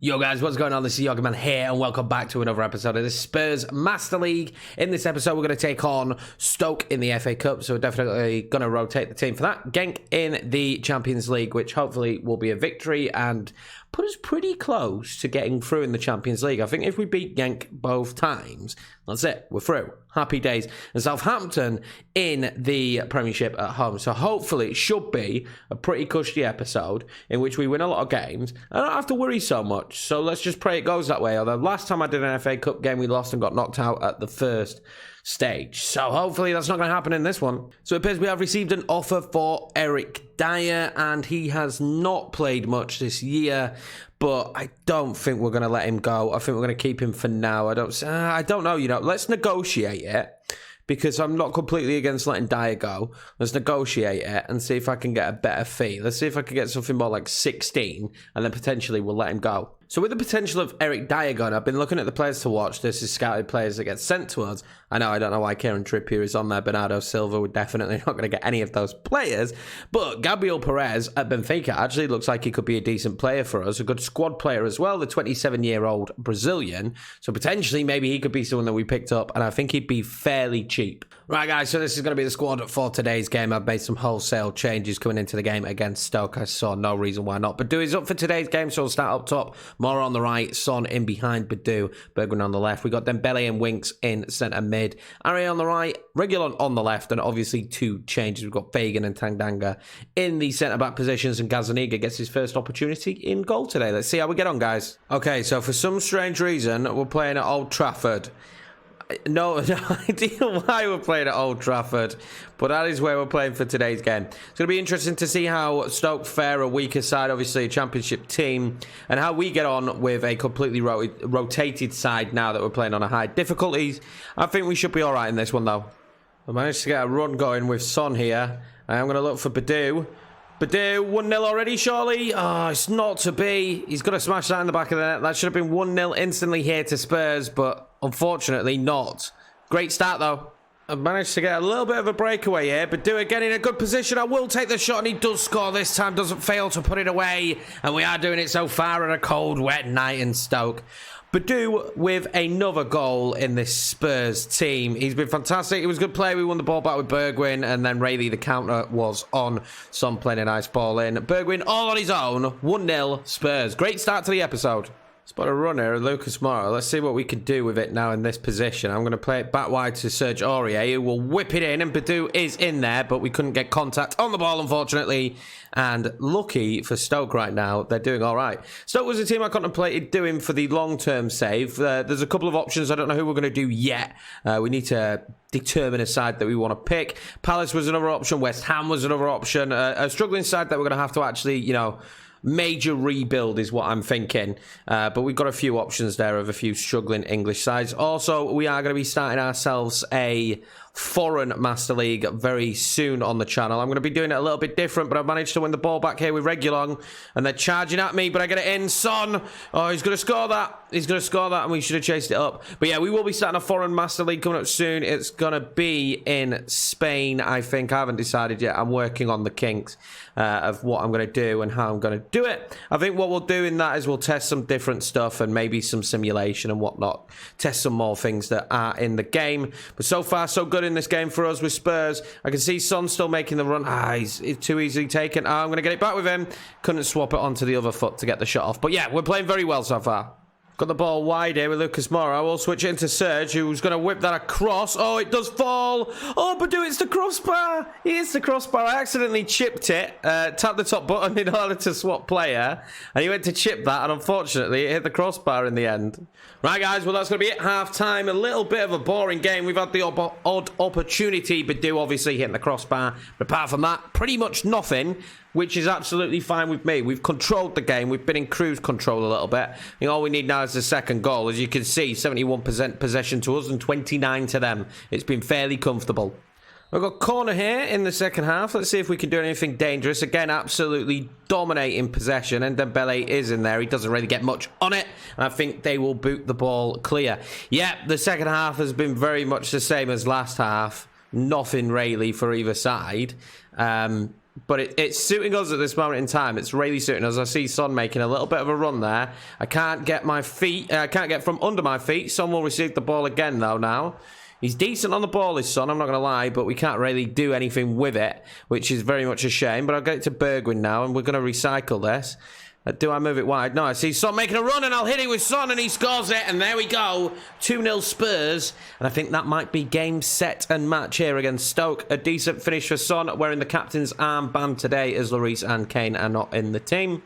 Yo guys, what's going on? This is Yogaman here and welcome back to another episode of the Spurs Master League. In this episode, we're going to take on Stoke in the FA Cup, so we're definitely going to rotate the team for that. Genk in the Champions League, which hopefully will be a victory and put us pretty close to getting through in the Champions League. I think if we beat Genk both times, that's it, we're through. Happy days. And Southampton in the Premiership at home. So hopefully it should be a pretty cushy episode in which we win a lot of games. I don't have to worry so much. So let's just pray it goes that way. Although last time I did an FA Cup game, we lost and got knocked out at the first stage. So hopefully that's not going to happen in this one. So it appears we have received an offer for Eric Dyer, and he has not played much this year, but I don't think we're going to let him go. I think we're going to keep him for now. I don't know, let's negotiate it, because I'm not completely against letting Dyer go. Let's negotiate it and see if I can get a better fee. Let's see if I can get something more like 16, and then potentially we'll let him go. So with the potential of Eric Dyer going, I've been looking at the players to watch. This is scouted players that get sent to us. I don't know why Kieran Trippier is on there. Bernardo Silva, we're definitely not going to get any of those players. But Gabriel Perez at Benfica actually looks like he could be a decent player for us. A good squad player as well, the 27-year-old Brazilian. So potentially maybe he could be someone that we picked up. And I think he'd be fairly cheap. Right, guys, so this is going to be the squad for today's game. I've made some wholesale changes coming into the game against Stoke. I saw no reason why not. Badu is up for today's game, so we'll start up top. Mora on the right, Son in behind Badu, Bergwijn on the left. We got Dembele and Winks in centre mid. Ari on the right, Reguilon on the left, and obviously two changes. We've got Fagan and Tanganga in the centre-back positions, and Gazzaniga gets his first opportunity in goal today. Let's see how we get on, guys. Okay, so for some strange reason, we're playing at Old Trafford. No idea why we're playing at Old Trafford, but that is where we're playing for today's game. It's going to be interesting to see how Stoke fare, a weaker side, obviously a championship team, and how we get on with a completely rotated side now that we're playing on a high difficulties. I think we should be all right in this one, though. I managed to get a run going with Son here. I'm going to look for Badu. Badu, 1-0 already, surely? Oh, it's not to be. He's going to smash that in the back of the net. That should have been 1-0 instantly here to Spurs, but unfortunately not. Great start, though. I've managed to get a little bit of a breakaway here. Badu again in a good position. I will take the shot, and he does score this time. Doesn't fail to put it away. And we are doing it so far on a cold, wet night in Stoke. Badu with another goal in this Spurs team. He's been fantastic. He was a good player. We won the ball back with Bergwijn, and then really the counter was on Son playing a nice ball in. Bergwijn all on his own. 1-0 Spurs. Great start to the episode. Spot a runner, Lucas Moura. Let's see what we can do with it now in this position. I'm going to play it back wide to Serge Aurier, who will whip it in, and Badu is in there, but we couldn't get contact on the ball, unfortunately. And lucky for Stoke right now, they're doing all right. Stoke was a team I contemplated doing for the long-term save. There's a couple of options. I don't know who we're going to do yet. We need to determine a side that we want to pick. Palace was another option. West Ham was another option. A struggling side that we're going to have to actually, major rebuild is what I'm thinking. But we've got a few options there of a few struggling English sides. Also, we are going to be starting ourselves a foreign Master League very soon on the channel. I'm going to be doing it a little bit different, but I've managed to win the ball back here with Reguilon, and they're charging at me, but I get it in. Son! Oh, he's going to score that. He's going to score that, and we should have chased it up. But yeah, we will be starting a foreign Master League coming up soon. It's going to be in Spain, I think. I haven't decided yet. I'm working on the kinks of what I'm going to do and how I'm going to do it. I think what we'll do in that is we'll test some different stuff and maybe some simulation and whatnot. Test some more things that are in the game. But so far, so good in this game for us with Spurs. I can see Son still making the run. He's too easily taken. I'm going to get it back with him. Couldn't swap it onto the other foot to get the shot off. But yeah, we're playing very well so far. Got the ball wide here with Lucas Moura. I will switch it into Serge, who's going to whip that across. Oh, it does fall. Oh, Badu, it's the crossbar. It is the crossbar. I accidentally chipped it, tapped the top button in order to swap player, and he went to chip that, and unfortunately, it hit the crossbar in the end. Right, guys, well, that's going to be it. Half-time. A little bit of a boring game. We've had the odd opportunity. Badu obviously hitting the crossbar. But apart from that, pretty much nothing, which is absolutely fine with me. We've controlled the game. We've been in cruise control a little bit. All we need now is the second goal. As you can see, 71% possession to us and 29 to them. It's been fairly comfortable. We've got corner here in the second half. Let's see if we can do anything dangerous. Again, absolutely dominating possession. And Dembele is in there. He doesn't really get much on it. And I think they will boot the ball clear. Yeah, the second half has been very much the same as last half. Nothing really for either side. But it's suiting us at this moment in time. It's really suiting us. I see Son making a little bit of a run there. I can't get my feet. I can't get from under my feet. Son will receive the ball again, though, now. He's decent on the ball, his Son, I'm not going to lie, but we can't really do anything with it, which is very much a shame. But I'll get it to Bergwijn now, and we're going to recycle this. Do I move it wide? No, I see Son making a run, and I'll hit it with Son, and he scores it, and there we go. 2-0 Spurs, and I think that might be game, set, and match here against Stoke. A decent finish for Son, wearing the captain's armband today, as Lloris and Kane are not in the team.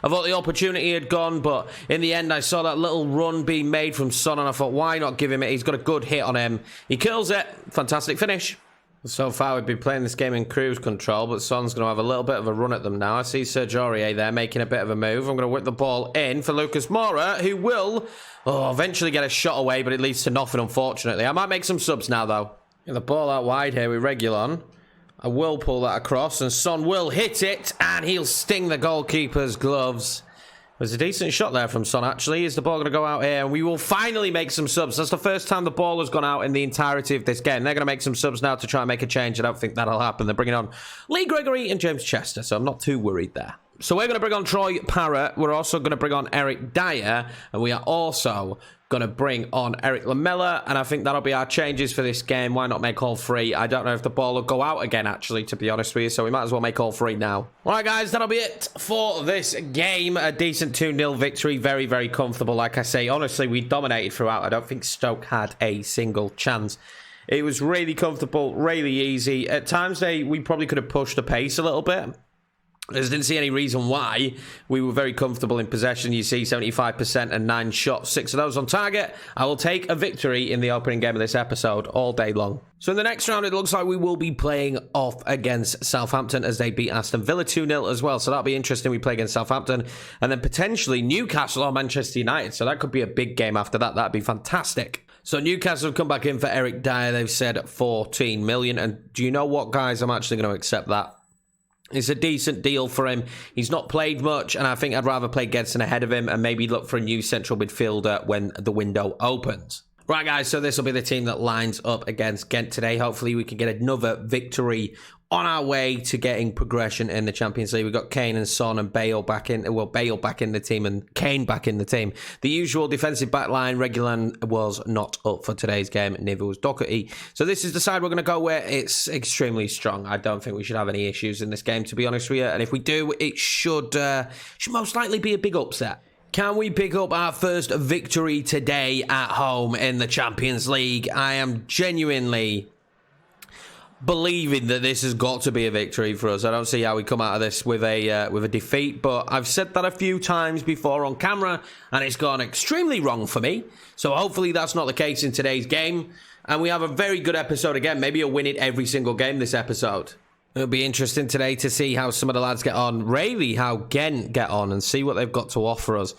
I thought the opportunity had gone, but in the end, I saw that little run being made from Son, and I thought, why not give him it? He's got a good hit on him. He kills it. Fantastic finish. So far, we've been playing this game in cruise control, but Son's going to have a little bit of a run at them now. I see Serge Aurier there making a bit of a move. I'm going to whip the ball in for Lucas Moura, who will eventually get a shot away, but it leads to nothing, unfortunately. I might make some subs now, though. Get the ball out wide here with Reguilon. I will pull that across, and Son will hit it, and he'll sting the goalkeeper's gloves. It was a decent shot there from Son, actually. Is the ball going to go out here? And we will finally make some subs. That's the first time the ball has gone out in the entirety of this game. They're going to make some subs now to try and make a change. I don't think that'll happen. They're bringing on Lee Gregory and James Chester, so I'm not too worried there. So we're going to bring on Troy Parrott. We're also going to bring on Eric Dyer, and we are also going to bring on Eric Lamela, and I think that'll be our changes for this game. Why not make all three? I don't know if the ball will go out again, actually, to be honest with you, so we might as well make all three now. All right, guys, that'll be it for this game. A decent 2-0 victory. Very, very comfortable, like I say. Honestly, we dominated throughout. I don't think Stoke had a single chance. It was really comfortable, really easy. At times, we probably could have pushed the pace a little bit. I just didn't see any reason why. We were very comfortable in possession. You see 75% and 9 shots, 6 of those on target. I will take a victory in the opening game of this episode all day long. So in the next round, it looks like we will be playing off against Southampton as they beat Aston Villa 2-0 as well. So that'll be interesting. We play against Southampton and then potentially Newcastle or Manchester United. So that could be a big game after that. That'd be fantastic. So Newcastle have come back in for Eric Dyer. They've said 14 million. And do you know what, guys? I'm actually going to accept that. It's a decent deal for him. He's not played much, and I think I'd rather play Gedson ahead of him and maybe look for a new central midfielder when the window opens. Right, guys, so this will be the team that lines up against Ghent today. Hopefully, we can get another victory on our way to getting progression in the Champions League. We've got Kane and Son and Bale back in. Well, Bale back in the team and Kane back in the team. The usual defensive back line, Reguilon was not up for today's game. Neither was Doherty. So this is the side we're going to go with. It's extremely strong. I don't think we should have any issues in this game, to be honest with you. And if we do, it should most likely be a big upset. Can we pick up our first victory today at home in the Champions League? I am genuinely believing that this has got to be a victory for us. I don't see how we come out of this with a defeat, but I've said that a few times before on camera, and it's gone extremely wrong for me. So hopefully that's not the case in today's game, and we have a very good episode again. Maybe you'll win it every single game this episode. It'll be interesting today to see how some of the lads get on, really how Ghent get on, and see what they've got to offer us.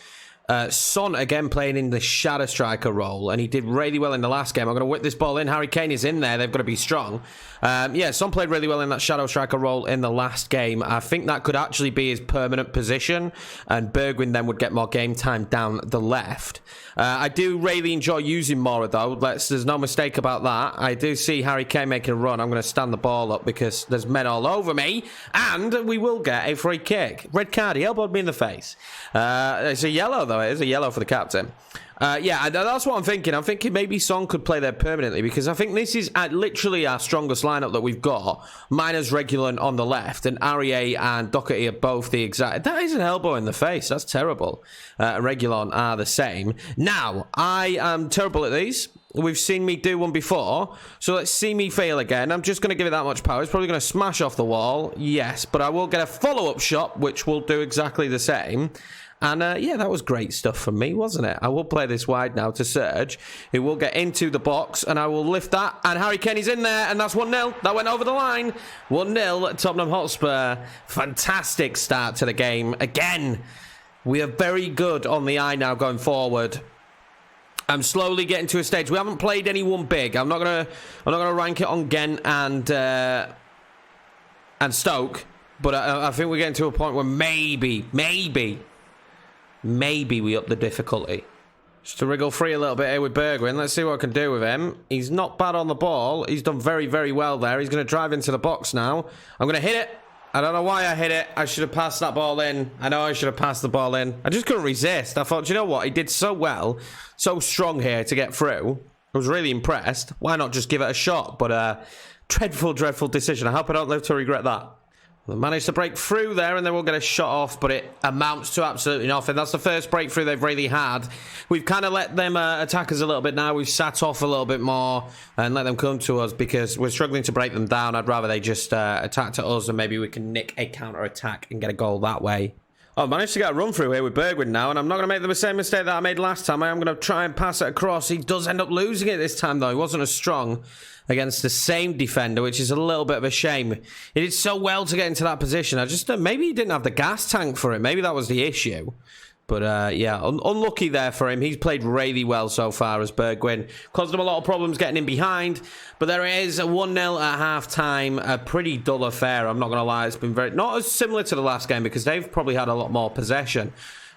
Son, again, playing in the shadow striker role, and he did really well in the last game. I'm going to whip this ball in. Harry Kane is in there. They've got to be strong. Yeah, Son played really well in that shadow striker role in the last game. I think that could actually be his permanent position, and Bergwijn then would get more game time down the left. I do really enjoy using Moura, though. There's no mistake about that. I do see Harry Kane making a run. I'm going to stand the ball up because there's men all over me, and we will get a free kick. Red card. He elbowed me in the face. It's a yellow, though. It is a yellow for the captain. Yeah, that's what I'm thinking. I'm thinking maybe Son could play there permanently because I think this is literally our strongest lineup that we've got. Minus Reguilon on the left, and Aurier and Doherty are both the exact... That is an elbow in the face. That's terrible. Reguilon are the same. Now, I am terrible at these. We've seen me do one before, so let's see me fail again. I'm just going to give it that much power. It's probably going to smash off the wall. Yes, but I will get a follow-up shot, which will do exactly the same. And yeah, that was great stuff from me, wasn't it? I will play this wide now to Serge, who will get into the box, and I will lift that. And Harry Kane is in there, and that's 1-0. That went over the line. 1-0 Tottenham Hotspur. Fantastic start to the game. Again, we are very good on the eye now going forward. I'm slowly getting to a stage. We haven't played anyone big. I'm not gonna rank it on Ghent and Stoke, but I think we're getting to a point where maybe we up the difficulty. Just to wriggle free a little bit here with Bergwijn. Let's see what I can do with him. He's not bad on the ball. He's done very, very well there. He's going to drive into the box now. I'm going to hit it. I don't know why I hit it. I should have passed that ball in. I know I should have passed the ball in. I just couldn't resist. I thought, do you know what? He did so well, so strong here to get through. I was really impressed. Why not just give it a shot? But dreadful, dreadful decision. I hope I don't live to regret that. They managed to break through there, and then we'll get a shot off, but it amounts to absolutely nothing. That's the first breakthrough they've really had. We've kind of let them attack us a little bit now. We've sat off a little bit more and let them come to us because we're struggling to break them down. I'd rather they just attack to us, and maybe we can nick a counter-attack and get a goal that way. Oh, I managed to get a run through here with Bergwijn now, and I'm not going to make the same mistake that I made last time. I am going to try and pass it across. He does end up losing it this time, though. He wasn't as strong against the same defender, which is a little bit of a shame. He did so well to get into that position. I just maybe he didn't have the gas tank for it. Maybe that was the issue. But yeah, unlucky there for him. He's played really well so far as Bergwijn. Caused him a lot of problems getting in behind. But there is a 1-0 at half-time. A pretty dull affair, I'm not going to lie. It's been very not as similar to the last game because they've probably had a lot more possession.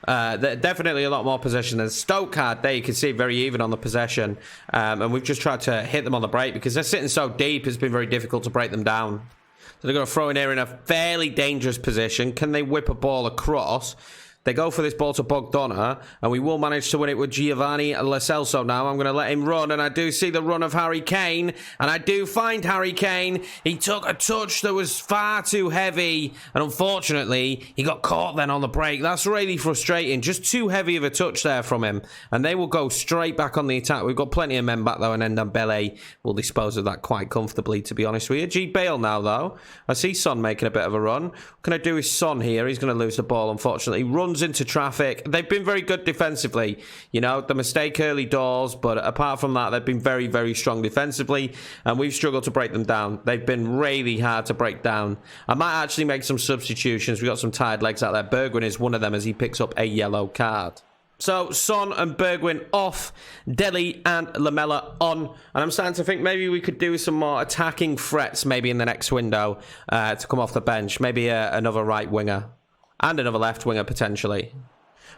Definitely a lot more possession than Stoke had. There you can see very even on the possession. And we've just tried to hit them on the break because they're sitting so deep. It's been very difficult to break them down. So they're going to throw in here in a fairly dangerous position. Can they whip a ball across? They go for this ball to Bogdana, and we will manage to win it with Giovanni Lo Celso now. I'm going to let him run, and I do see the run of Harry Kane, and I do find Harry Kane. He took a touch that was far too heavy, and unfortunately, he got caught then on the break. That's really frustrating. Just too heavy of a touch there from him, and they will go straight back on the attack. We've got plenty of men back, though, and Ndambele will dispose of that quite comfortably, to be honest with you. G. Bale now, though. I see Son making a bit of a run. What can I do with Son here? He's going to lose the ball, unfortunately. Runs into traffic. They've been very good defensively. You know, the mistake early doors, but apart from that, they've been very, very strong defensively, and we've struggled to break them down. They've been really hard to break down. I might actually make some substitutions. We've got some tired legs out there. Bergwijn is one of them as he picks up a yellow card. So, Son and Bergwijn off, Dele and Lamela on. And I'm starting to think maybe we could do some more attacking threats maybe in the next window to come off the bench. Maybe another right winger. And another left winger, potentially.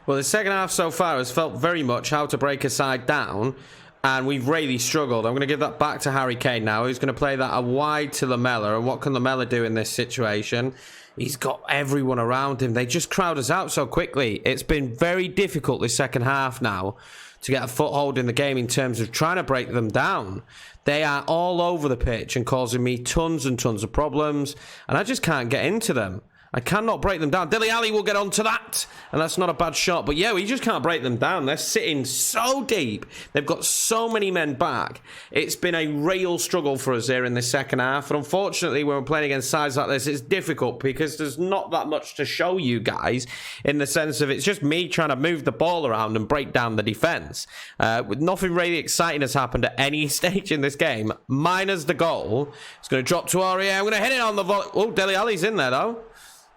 Well, the second half so far has felt very much how to break a side down. And we've really struggled. I'm going to give that back to Harry Kane now. He's going to play that wide to Lamela. And what can Lamela do in this situation? He's got everyone around him. They just crowd us out so quickly. It's been very difficult this second half now to get a foothold in the game in terms of trying to break them down. They are all over the pitch and causing me tons and tons of problems. And I just can't get into them. I cannot break them down. Dele Alli will get onto that. And that's not a bad shot. But yeah, we just can't break them down. They're sitting so deep. They've got so many men back. It's been a real struggle for us here in the second half. And unfortunately, when we're playing against sides like this, it's difficult because there's not that much to show you guys in the sense of it's just me trying to move the ball around and break down the defense. Nothing really exciting has happened at any stage in this game, minus the goal. It's going to drop to Aurier. I'm going to hit it on the volley. Oh, Dele Alli's in there, though.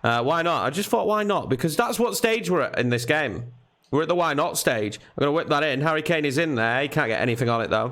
Why not? I just thought, why not? Because that's what stage we're at in this game. We're at the why not stage. I'm going to whip that in. Harry Kane is in there. He can't get anything on it, though.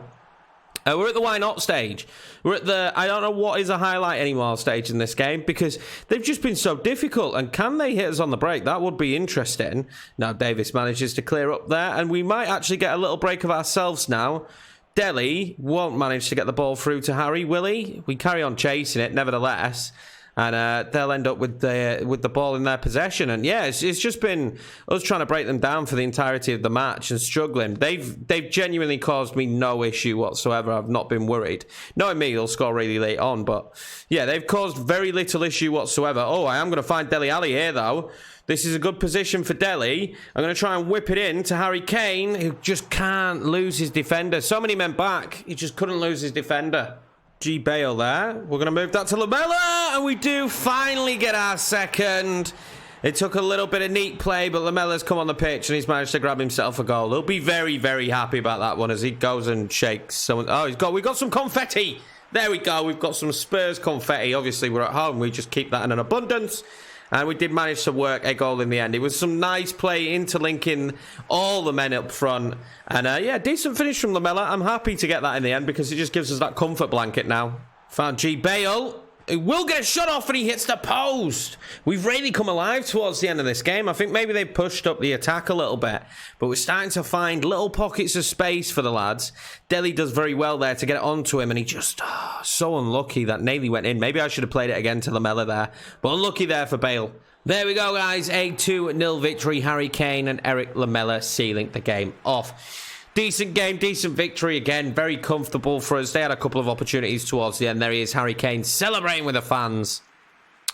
We're at the why not stage. We're at the I don't know what is a highlight anymore stage in this game because they've just been so difficult. And can they hit us on the break? That would be interesting. Now, Davis manages to clear up there. And we might actually get a little break of ourselves now. Dele won't manage to get the ball through to Harry, will he? We carry on chasing it, nevertheless. And they'll end up with the ball in their possession. And yeah, it's just been us trying to break them down for the entirety of the match and struggling. They've genuinely caused me no issue whatsoever. I've not been worried. Knowing me, they'll score really late on. But yeah, they've caused very little issue whatsoever. Oh, I am going to find Dele Alli here, though. This is a good position for Dele. I'm going to try and whip it in to Harry Kane, who just can't lose his defender. So many men back, he just couldn't lose his defender. G. Bale there. We're going to move that to Lamela, and we do finally get our second. It took a little bit of neat play, but Lamela's come on the pitch, and he's managed to grab himself a goal. He'll be very, very happy about that one as he goes and shakes someone. Oh, we've got some confetti. There we go. We've got some Spurs confetti. Obviously, we're at home. We just keep that in an abundance. And we did manage to work a goal in the end. It was some nice play interlinking all the men up front. And yeah, decent finish from Lamela. I'm happy to get that in the end because it just gives us that comfort blanket now. Found G. Bale. He will get a shot off and he hits the post. We've really come alive towards the end of this game. I think maybe they pushed up the attack a little bit, but we're starting to find little pockets of space for the lads. Dele does very well there to get it onto him, and he just, so unlucky that nearly went in. Maybe I should have played it again to Lamela there, but unlucky there for Bale. There we go, guys. A 2-0 victory. Harry Kane and Eric Lamela sealing the game off. Decent game, decent victory. Again, very comfortable for us. They had a couple of opportunities towards the end. There he is, Harry Kane, celebrating with the fans.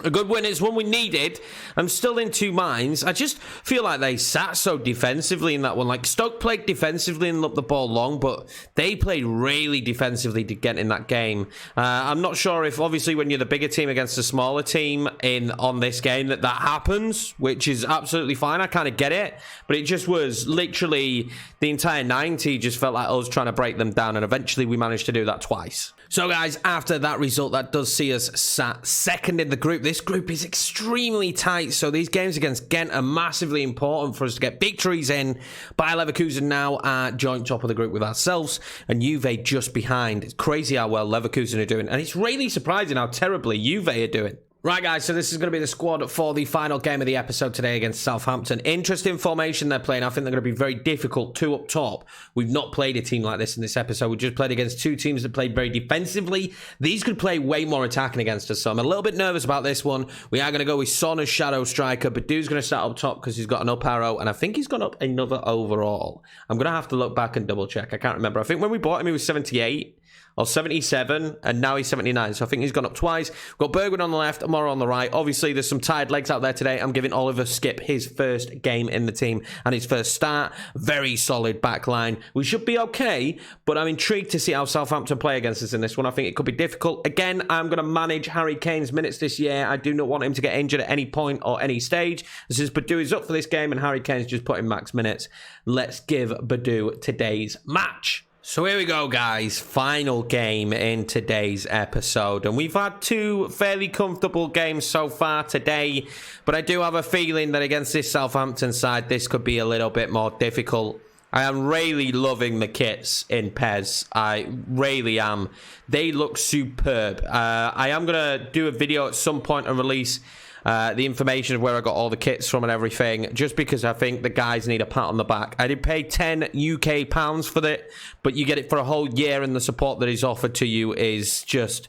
A good win. It's one we needed. I'm still in two minds. I just feel like they sat so defensively in that one. Like, Stoke played defensively and looked the ball long, but they played really defensively to get in that game. I'm not sure if, obviously, when you're the bigger team against a smaller team on this game, that happens, which is absolutely fine. I kind of get it, but it just was literally the entire 90 just felt like us trying to break them down, and eventually we managed to do that twice. So, guys, after that result, that does see us sat second in the group. This group is extremely tight, so these games against Ghent are massively important for us to get victories in. Bayer Leverkusen now are joint top of the group with ourselves, and Juve just behind. It's crazy how well Leverkusen are doing, and it's really surprising how terribly Juve are doing. Right, guys, so this is going to be the squad for the final game of the episode today against Southampton. Interesting formation they're playing. I think they're going to be very difficult, two up top. We've not played a team like this in this episode. We just played against two teams that played very defensively. These could play way more attacking against us, so I'm a little bit nervous about this one. We are going to go with Son as shadow striker, but Badou's going to start up top because he's got an up arrow, and I think he's gone up another overall. I'm going to have to look back and double check. I can't remember. I think when we bought him, he was 78. Or 77, and now he's 79, so I think he's gone up twice. We've got Bergwijn on the left, Amora on the right. Obviously, there's some tired legs out there today. I'm giving Oliver Skip his first game in the team and his first start. Very solid back line. We should be okay, but I'm intrigued to see how Southampton play against us in this one. I think it could be difficult. Again, I'm going to manage Harry Kane's minutes this year. I do not want him to get injured at any point or any stage. Since Badou is up for this game and Harry Kane's just put in max minutes, let's give Badou today's match. So here we go, guys. Final game in today's episode. And we've had two fairly comfortable games so far today. But I do have a feeling that against this Southampton side, this could be a little bit more difficult. I am really loving the kits in PES. I really am. They look superb. I am going to do a video at some point and release the information of where I got all the kits from and everything, just because I think the guys need a pat on the back. I did pay £10 UK for it, but you get it for a whole year, and the support that is offered to you is just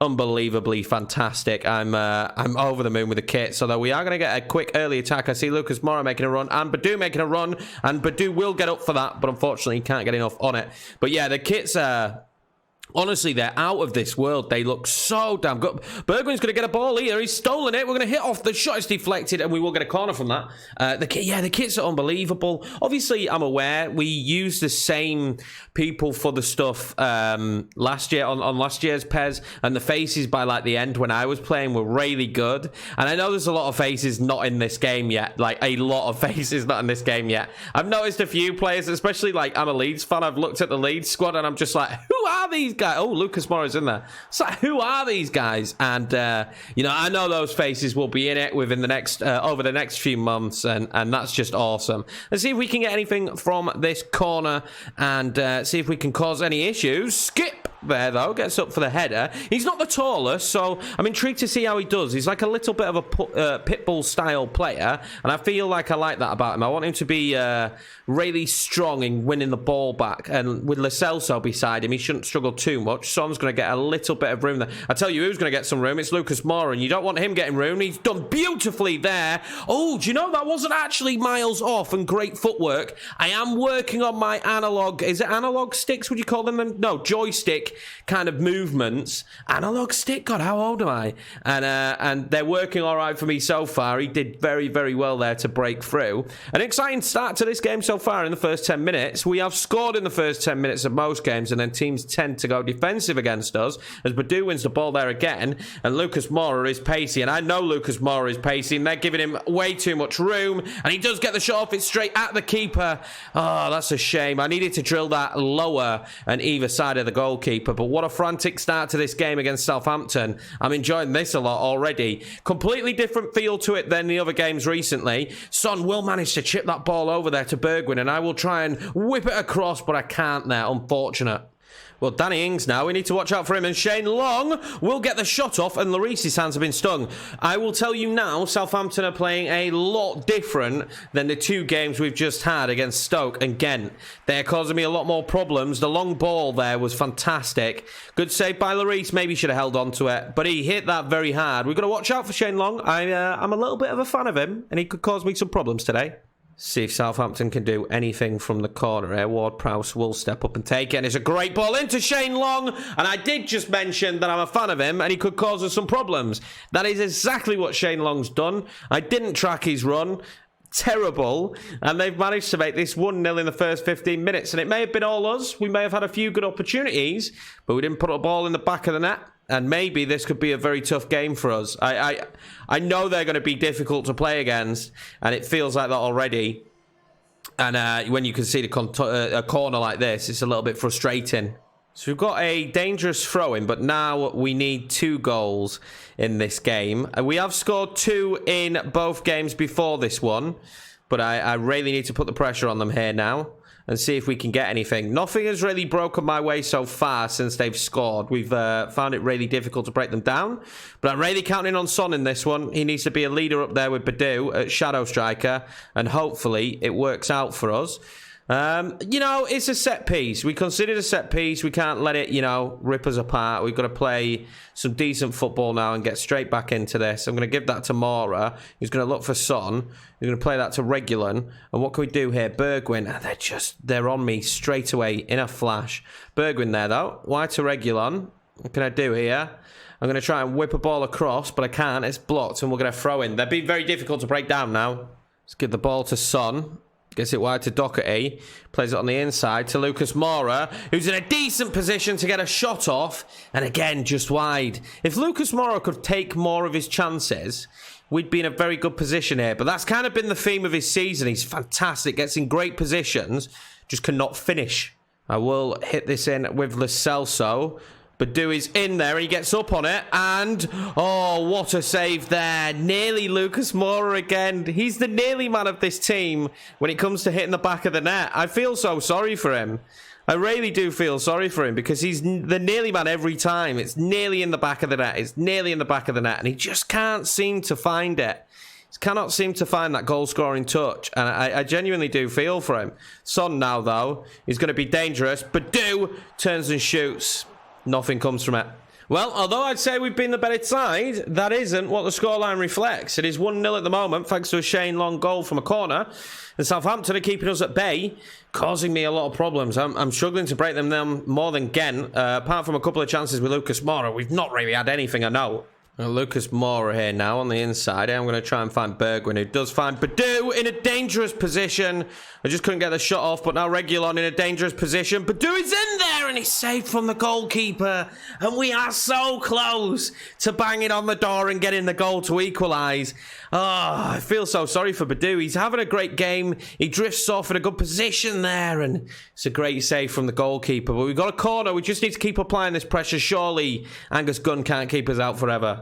unbelievably fantastic. I'm over the moon with the kits, although we are going to get a quick early attack. I see Lucas Moura making a run and Badou making a run, and Badou will get up for that, but unfortunately he can't get enough on it. But yeah, the kits are... honestly, they're out of this world. They look so damn good. Bergwijn's going to get a ball here. He's stolen it. We're going to hit off. The shot is deflected, and we will get a corner from that. The kits are unbelievable. Obviously, I'm aware we used the same people for the stuff last year on last year's PES, and the faces by like the end when I was playing were really good. And I know there's a lot of faces not in this game yet. Like, a lot of faces not in this game yet. I've noticed a few players, especially like I'm a Leeds fan. I've looked at the Leeds squad, and I'm just like, who are these guys? Oh, Lucas Moura's in there. It's like, who are these guys? And you know, I know those faces will be in it within the next over the next few months, and that's just awesome. Let's see if we can get anything from this corner and see if we can cause any issues. Skip there, though, gets up for the header. He's not the tallest, so I'm intrigued to see how he does. He's like a little bit of a pitbull style player, and I feel like I like that about him. I want him to be really strong in winning the ball back, and with Lo Celso beside him, he shouldn't struggle too much. Son's going to get a little bit of room there. I tell you who's going to get some room. It's Lucas Moura, and you don't want him getting room. He's done beautifully there. Oh, do you know that wasn't actually miles off, and great footwork. I am working on my analog, is it analog sticks, would you call them? No, joystick kind of movements. Analog stick? God, how old am I? And they're working all right for me so far. He did very, very well there to break through. An exciting start to this game so far in the first 10 minutes. We have scored in the first 10 minutes of most games, and then teams tend to go defensive against us, as Badou wins the ball there again, and Lucas Moura is pacey, and I know Lucas Moura is pacey, and they're giving him way too much room, and he does get the shot off. It's straight at the keeper. Oh, that's a shame. I needed to drill that lower on either side of the goalkeeper, but what a frantic start to this game against Southampton. I'm enjoying this a lot already. Completely different feel to it than the other games recently. Son will manage to chip that ball over there to Bergwijn, and I will try and whip it across, but I can't there. Unfortunate. Well, Danny Ings now, we need to watch out for him, and Shane Long will get the shot off, and Lloris's hands have been stung. I will tell you now, Southampton are playing a lot different than the 2 games we've just had against Stoke and Ghent. They're causing me a lot more problems. The long ball there was fantastic. Good save by Lloris, maybe should have held on to it, but he hit that very hard. We've got to watch out for Shane Long. I'm a little bit of a fan of him, and he could cause me some problems today. See if Southampton can do anything from the corner here. Ward-Prowse will step up and take it. And it's a great ball into Shane Long. And I did just mention that I'm a fan of him and he could cause us some problems. That is exactly what Shane Long's done. I didn't track his run. Terrible. And they've managed to make this 1-0 in the first 15 minutes. And it may have been all us. We may have had a few good opportunities, but we didn't put a ball in the back of the net. And maybe this could be a very tough game for us. I know they're going to be difficult to play against, and it feels like that already. And when you can see a corner like this, it's a little bit frustrating. So we've got a dangerous throw-in, but now we need 2 goals in this game. We have scored 2 in both games before this one, but I really need to put the pressure on them here now and see if we can get anything. Nothing has really broken my way so far since they've scored. We've found it really difficult to break them down. But I'm really counting on Son in this one. He needs to be a leader up there with Badu at shadow striker. And hopefully it works out for us. You know, it's a set piece. We considered a set piece. We can't let it, you know, rip us apart. We've got to play some decent football now and get straight back into this. I'm going to give that to Mora. He's going to look for Son. He's going to play that to Regulon. And what can we do here? Bergwijn. They're on me straight away in a flash. Bergwijn there, though. Wide to Regulon. What can I do here? I'm going to try and whip a ball across, but I can't. It's blocked, and we're going to throw in. They're being very difficult to break down now. Let's give the ball to Son. Gets it wide to Doherty. Plays it on the inside to Lucas Moura, who's in a decent position to get a shot off. And again, just wide. If Lucas Moura could take more of his chances, we'd be in a very good position here. But that's kind of been the theme of his season. He's fantastic. Gets in great positions. Just cannot finish. I will hit this in with Lo Celso. Badu is in there, and he gets up on it, and oh, what a save there. Nearly Lucas Moura again. He's the nearly man of this team when it comes to hitting the back of the net. I feel so sorry for him. I really do feel sorry for him because he's the nearly man every time. It's nearly in the back of the net. It's nearly in the back of the net, and he just can't seem to find it. He cannot seem to find that goal-scoring touch, and I genuinely do feel for him. Son now, though, is going to be dangerous. Badu turns and shoots. Nothing comes from it. Well, although I'd say we've been the better side, that isn't what the scoreline reflects. It is 1-0 at the moment, thanks to a Shane Long goal from a corner. And Southampton are keeping us at bay, causing me a lot of problems. I'm struggling to break them down more than Ghent. Apart from a couple of chances with Lucas Moura, we've not really had anything, I know. Lucas Moura here now on the inside. I'm going to try and find Bergwijn, who does find Badu in a dangerous position. I just couldn't get the shot off, but now Regulon in a dangerous position. Badu is in there, and he's saved from the goalkeeper. And we are so close to banging on the door and getting the goal to equalise. Oh, I feel so sorry for Badu. He's having a great game. He drifts off in a good position there, and it's a great save from the goalkeeper. But we've got a corner. We just need to keep applying this pressure. Surely Angus Gunn can't keep us out forever.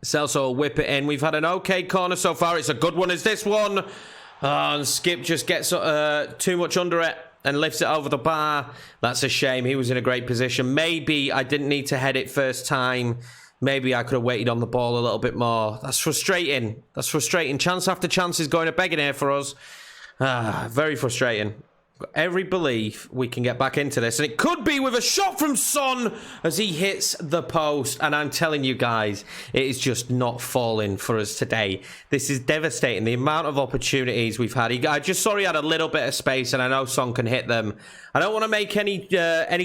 Celso will whip it in. We've had an okay corner so far. It's a good one. Is this one? Oh, and Skip just gets too much under it and lifts it over the bar. That's a shame. He was in a great position. Maybe I didn't need to head it first time. Maybe I could have waited on the ball a little bit more. That's frustrating. That's frustrating. Chance after chance is going a begging here for us. Very frustrating. Got every belief we can get back into this, and it could be with a shot from Son as he hits the post. And I'm telling you guys, it is just not falling for us today. This is devastating. The amount of opportunities we've had. I just saw he had a little bit of space, and I know Son can hit them. I don't want to make any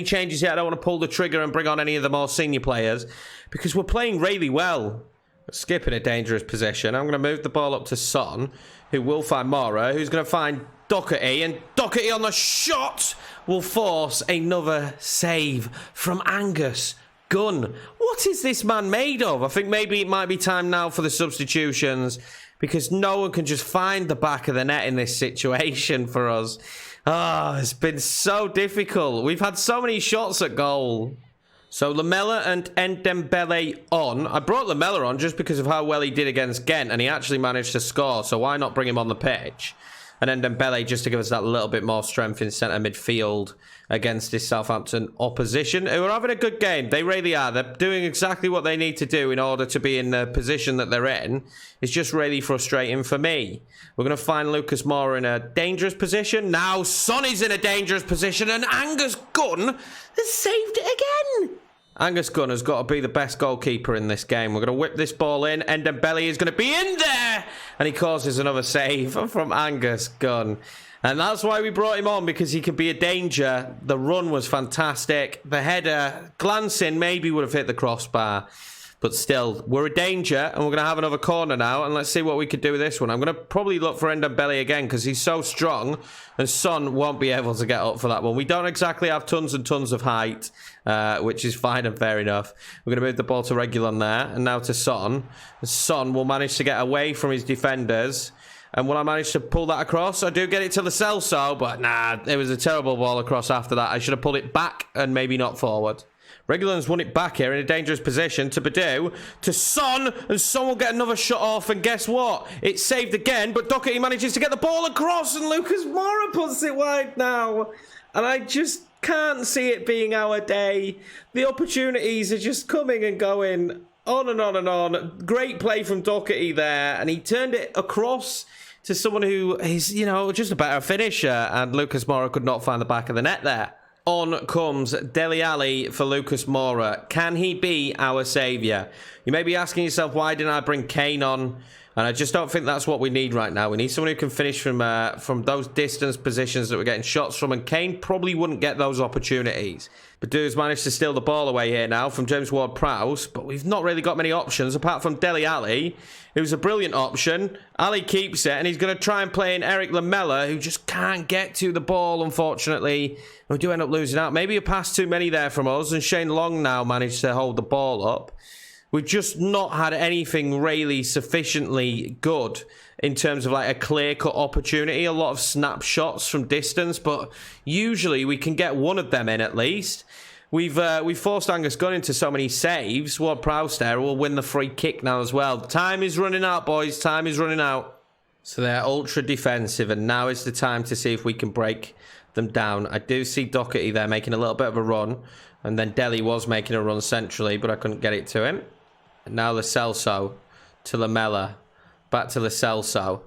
changes here. I don't want to pull the trigger and bring on any of the more senior players because we're playing really well. Skip in a dangerous position. I'm going to move the ball up to Son, who will find Moura, who's going to find Doherty, and Doherty on the shot will force another save from Angus Gunn. What is this man made of? I think maybe it might be time now for the substitutions because no one can just find the back of the net in this situation for us. It's been so difficult. We've had so many shots at goal. So Lamela and Ndembele on. I brought Lamela on just because of how well he did against Ghent, and he actually managed to score, so why not bring him on the pitch? and Dembele just to give us that little bit more strength in centre midfield against this Southampton opposition, who are having a good game. They really are. They're doing exactly what they need to do in order to be in the position that they're in. It's just really frustrating for me. We're going to find Lucas Moura in a dangerous position. Now Son is in a dangerous position, and Angus Gunn has saved it again. Angus Gunn has got to be the best goalkeeper in this game. We're going to whip this ball in, and Dembele is going to be in there, and he causes another save from Angus Gunn. And that's why we brought him on, because he could be a danger. The run was fantastic. The header, glancing, maybe would have hit the crossbar. But still, we're a danger, and we're going to have another corner now. And let's see what we could do with this one. I'm going to probably look for Dembele again, because he's so strong, and Son won't be able to get up for that one. We don't exactly have tons and tons of height, which is fine and fair enough. We're going to move the ball to Reguilon there, and now to Son. Son will manage to get away from his defenders. And will I manage to pull that across? I do get it to the Celso, but nah, it was a terrible ball across after that. I should have pulled it back and maybe not forward. Reguilon's won it back here in a dangerous position to Badu, to Son, and Son will get another shot off, and guess what? It's saved again, but Doherty manages to get the ball across, and Lucas Moura puts it wide now. And I just can't see it being our day. The opportunities are just coming and going on and on and on. Great play from Doherty there, and he turned it across to someone who is, you know, just a better finisher, and Lucas Moura could not find the back of the net there. On comes Dele Alli for Lucas Moura. Can he be our saviour? You may be asking yourself, why didn't I bring Kane on? And I just don't think that's what we need right now. We need someone who can finish from those distance positions that we're getting shots from, and Kane probably wouldn't get those opportunities. Badu's managed to steal the ball away here now from James Ward-Prowse, but we've not really got many options apart from Dele Alli, who's a brilliant option. Ali keeps it, and he's going to try and play in Eric Lamela, who just can't get to the ball, unfortunately. We do end up losing out. Maybe a pass too many there from us, and Shane Long now managed to hold the ball up. We've just not had anything really sufficiently good in terms of like a clear-cut opportunity. A lot of snapshots from distance, but usually we can get one of them in at least. We've forced Angus Gunn into so many saves. Ward-Prowse there will win the free kick now as well. Time is running out, boys. Time is running out. So they're ultra defensive, and now is the time to see if we can break them down. I do see Doherty there making a little bit of a run, and then Dele was making a run centrally, but I couldn't get it to him. And now Lo Celso to Lamela. Back to Lo Celso.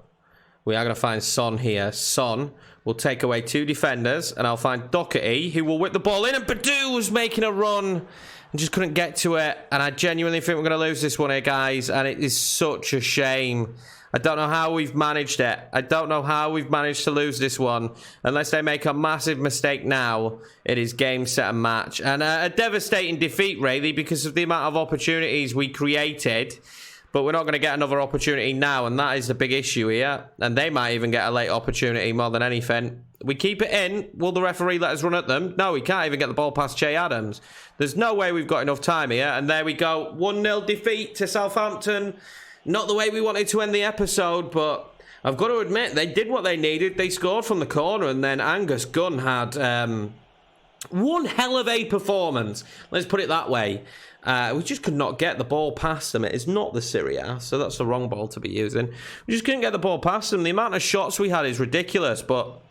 We are going to find Son here. Son will take away two defenders, and I'll find Doherty, who will whip the ball in, and Badu was making a run and just couldn't get to it. And I genuinely think we're going to lose this one here, guys, and it is such a shame. I don't know how we've managed it. I don't know how we've managed to lose this one. Unless they make a massive mistake now, it is game, set, and match. And a devastating defeat, really, because of the amount of opportunities we created. But we're not going to get another opportunity now, and that is the big issue here. And they might even get a late opportunity more than anything. We keep it in. Will the referee let us run at them? No, we can't even get the ball past Che Adams. There's no way we've got enough time here. And there we go. 1-0 defeat to Southampton. Not the way we wanted to end the episode, but I've got to admit, they did what they needed. They scored from the corner, and then Angus Gunn had one hell of a performance. Let's put it that way. We just could not get the ball past them. It is not the Serie A, so that's the wrong ball to be using. We just couldn't get the ball past them. The amount of shots we had is ridiculous, but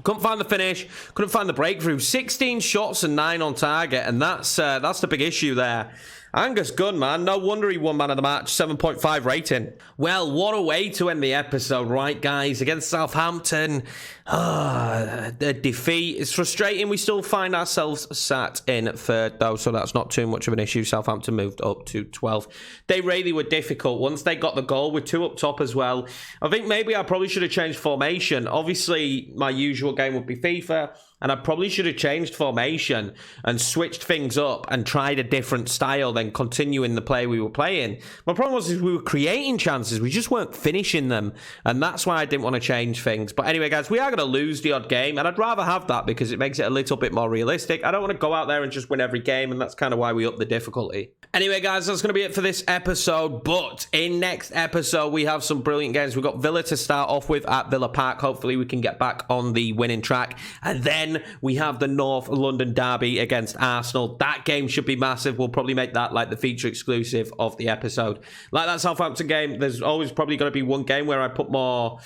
couldn't find the finish, couldn't find the breakthrough. 16 shots and 9 on target, and that's the big issue there. Angus Gunn, man. No wonder he won man of the match. 7.5 rating. Well, what a way to end the episode, right, guys? Against Southampton. The defeat. It's frustrating. We still find ourselves sat in third, though, so that's not too much of an issue. Southampton moved up to 12th. They really were difficult. Once they got the goal, with 2 up top as well. I think maybe I probably should have changed formation. Obviously, my usual game would be FIFA, and I probably should have changed formation and switched things up and tried a different style than continuing the play we were playing. My problem was we were creating chances. We just weren't finishing them. And that's why I didn't want to change things. But anyway, guys, we are going to lose the odd game. And I'd rather have that because it makes it a little bit more realistic. I don't want to go out there and just win every game. And that's kind of why we up the difficulty. Anyway, guys, that's going to be it for this episode. But in next episode, we have some brilliant games. We've got Villa to start off with at Villa Park. Hopefully, we can get back on the winning track. And then we have the North London derby against Arsenal. That game should be massive. We'll probably make that like the feature exclusive of the episode. Like that Southampton game, there's always probably going to be one game where I put more,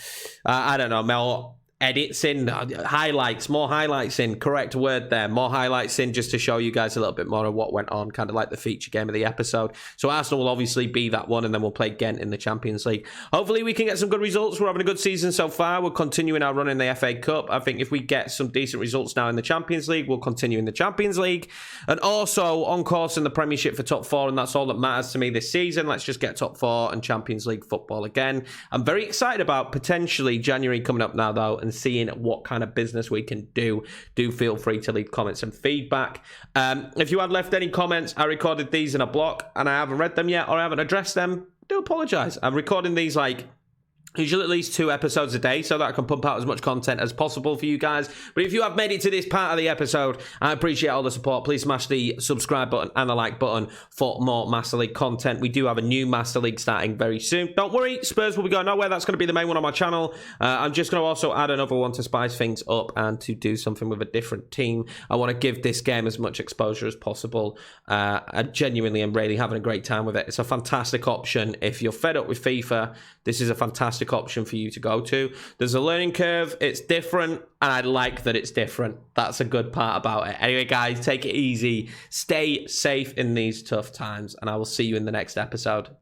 I don't know, more edits in, highlights, more highlights in, correct word there, more highlights in, just to show you guys a little bit more of what went on, kind of like the feature game of the episode. So Arsenal will obviously be that one, and then we'll play Ghent in the Champions League. Hopefully we can get some good results. We're having a good season so far. We're continuing our run in the FA Cup. I think if we get some decent results now in the Champions League, we'll continue in the Champions League, and also on course in the Premiership for top 4, and that's all that matters to me this season. Let's just get top 4 and Champions League football again. I'm very excited about potentially January coming up now, though, and seeing what kind of business we can do. Do feel free to leave comments and feedback. If you had left any comments, I recorded these in a block and I haven't read them yet, or I haven't addressed them. I do apologize. I'm recording these like usually at least 2 episodes a day so that I can pump out as much content as possible for you guys. But if you have made it to this part of the episode, I appreciate all the support. Please smash the subscribe button and the like button for more Master League content. We do have a new Master League starting very soon. Don't worry, Spurs will be going nowhere. That's going to be the main one on my channel. I'm just going to also add another one to spice things up and to do something with a different team. I want to give this game as much exposure as possible. I genuinely am really having a great time with it. It's a fantastic option. If you're fed up with FIFA, this is a fantastic option for you to go to. There's a learning curve. It's different, and I like that it's different. That's a good part about it. Anyway, guys, take it easy. Stay safe in these tough times, and I will see you in the next episode.